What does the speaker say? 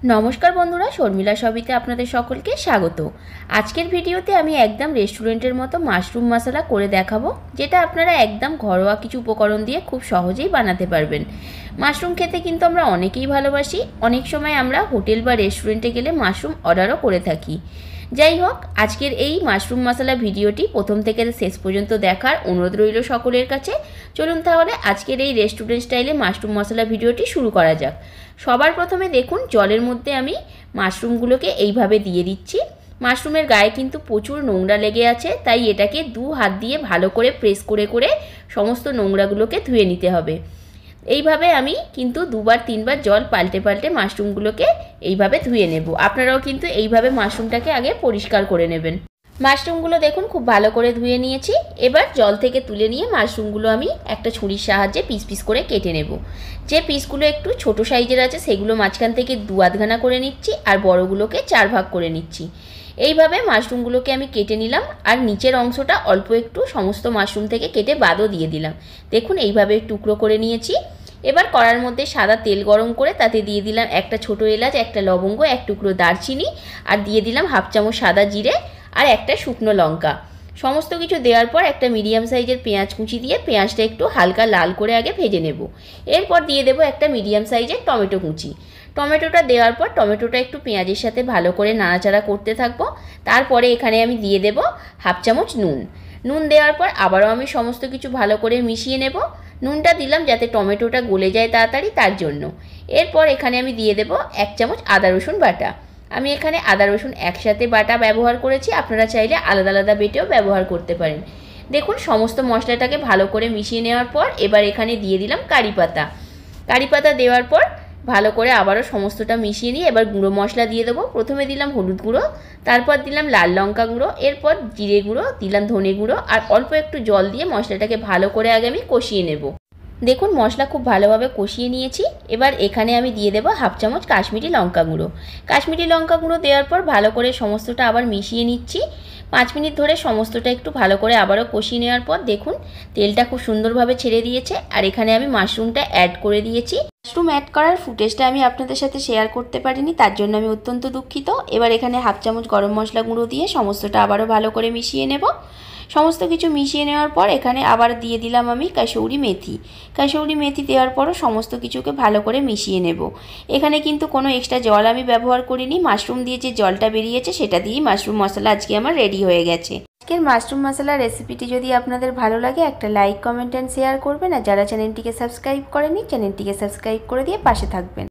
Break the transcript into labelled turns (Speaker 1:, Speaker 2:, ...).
Speaker 1: নমস্কার বন্ধুরা, শর্মিলা সবিতে আপনাদের সকলকে স্বাগত। আজকের ভিডিওতে আমি একদম রেস্টুরেন্টের মতো মাশরুম মশলা করে দেখাবো, যেটা আপনারা একদম ঘরোয়া কিছু উপকরণ দিয়ে খুব সহজেই বানাতে পারবেন। মাশরুম খেতে কিন্তু আমরা অনেকেই ভালোবাসি। অনেক সময় আমরা হোটেল বা রেস্টুরেন্টে গেলে মাশরুম অর্ডারও করে থাকি। যাই হোক, আজকের এই মাশরুম মশলা ভিডিওটি প্রথম থেকে শেষ পর্যন্ত দেখার অনুরোধ রইল সকলের কাছে। চলুন তাহলে আজকের এই রেস্টুরেন্ট স্টাইলে মাশরুম মশলা ভিডিওটি শুরু করা যাক। সবার প্রথমে দেখুন, জলের মধ্যে আমি মাশরুমগুলোকে এইভাবে দিয়ে দিচ্ছি। মাশরুমের গায়ে কিন্তু প্রচুর নোংরা লেগে আছে, তাই এটাকে দু হাত দিয়ে ভালো করে প্রেস করে করে সমস্ত নোংরাগুলোকে ধুয়ে নিতে হবে। এইভাবে আমি কিন্তু দুবার তিনবার জল পাল্টে পাল্টে মাশরুমগুলোকে এইভাবে ধুয়ে নেব। আপনারাও কিন্তু এইভাবে মাশরুমটাকে আগে পরিষ্কার করে নেবেন। মাশরুমগুলো দেখুন খুব ভালো করে ধুয়ে নিয়েছি। এবার জল থেকে তুলে নিয়ে মাশরুমগুলো আমি একটা ছুরির সাহায্যে পিস পিস করে কেটে নেব। যে পিসগুলো একটু ছোট সাইজের আছে সেগুলো মাঝখান থেকে দু আধখানা করে নিচ্ছি, আর বড়গুলোকে 4 ভাগ করে নিচ্ছি। এইভাবে মাশরুমগুলোকে আমি কেটে নিলাম, আর নিচের অংশটা অল্প একটু সমস্ত মাশরুম থেকে কেটে বাদও দিয়ে দিলাম। দেখুন এইভাবে টুকরো করে নিয়েছি। এবার কড়ার মধ্যে সাদা তেল গরম করে তাতে দিয়ে দিলাম একটা ছোট এলাচ, একটা লবঙ্গ, এক টুকরো দারচিনি, আর দিয়ে দিলাম হাফ চামচ সাদা জিরে আর একটা শুকনো লঙ্কা। সমস্ত কিছু দেওয়ার পর একটা মিডিয়াম সাইজের পেঁয়াজ কুচি দিয়ে পেঁয়াজটা একটু হালকা লাল করে আগে ভেজে নেব। এরপর দিয়ে দেবো একটা মিডিয়াম সাইজের টমেটো কুচি। টমেটোটা দেওয়ার পর টমেটোটা একটু পেঁয়াজের সাথে ভালো করে নাড়াচাড়া করতে থাকবো। তারপরে এখানে আমি দিয়ে দেব হাফ চামচ নুন। নুন দেওয়ার পর আবারও আমি সমস্ত কিছু ভালো করে মিশিয়ে নেব। নুনটা দিলাম যাতে টমেটোটা গলে যায় তাড়াতাড়ি, তার জন্য। এরপর এখানে আমি দিয়ে দেব 1 চামচ আদা রসুন বাটা। আমি এখানে আদা রসুন একসাথে বাটা ব্যবহার করেছি, আপনারা চাইলে আলাদা আলাদা বেটেও ব্যবহার করতে পারেন। দেখুন সমস্ত মশলাটাকে ভালো করে মিশিয়ে নেওয়ার পর এবার এখানে দিয়ে দিলাম কারি পাতা। কারি পাতা দেওয়ার পর ভালো করে আবারও সমস্তটা মিশিয়ে নিয়ে এবার গুঁড়ো মশলা দিয়ে দেবো। প্রথমে দিলাম হলুদ গুঁড়ো, তারপর দিলাম লাল লঙ্কা গুঁড়ো, এরপর জিরে গুঁড়ো, দিলাম ধনে গুঁড়ো, আর অল্প একটু জল দিয়ে মশলাটাকে ভালো করে আগে আমি কষিয়ে নেব। দেখুন মশলা খুব ভালোভাবে কষিয়ে নিয়েছি। এবার এখানে আমি দিয়ে দেবো হাফ চামচ কাশ্মীরি লঙ্কা গুঁড়ো। কাশ্মীরি লঙ্কা গুঁড়ো দেওয়ার পর ভালো করে সমস্তটা আবার মিশিয়ে নিচ্ছি। 5 মিনিট ধরে সমস্তটা একটু ভালো করে আবারও কষিয়ে নেওয়ার পর দেখুন তেলটা খুব সুন্দরভাবে ছেড়ে দিয়েছে, আর এখানে আমি মাশরুমটা অ্যাড করে দিয়েছি। মাশরুম অ্যাড করার ফুটেজটা আমি আপনাদের সাথে শেয়ার করতে পারিনি, তার জন্য আমি অত্যন্ত দুঃখিত। এবার এখানে হাফ চামচ গরম মশলা গুঁড়ো দিয়ে সমস্তটা আবারও ভালো করে মিশিয়ে নেব। সমস্ত কিছু মিশিয়ে নেওয়ার পর এখানে আবার দিয়ে দিলাম আমি কাসৌরি মেথি। কাসৌরি মেথি দেওয়ার পরও সমস্ত কিছুকে ভালো করে মিশিয়ে নেব। এখানে কিন্তু কোনো এক্সট্রা জল আমি ব্যবহার করিনি। মাশরুম দিয়ে যে জলটা বেরিয়েছে সেটা দিয়েই মাশরুম মশলা আজকে আমার রেডি হয়ে গেছে। আজকের মাশরুম মশলা রেসিপিটি যদি আপনাদের ভালো লাগে একটা লাইক, কমেন্ট অ্যান্ড শেয়ার করবেন, আর যারা চ্যানেলটিকে সাবস্ক্রাইব করেনি চ্যানেলটিকে সাবস্ক্রাইব করে দিয়ে পাশে থাকবেন।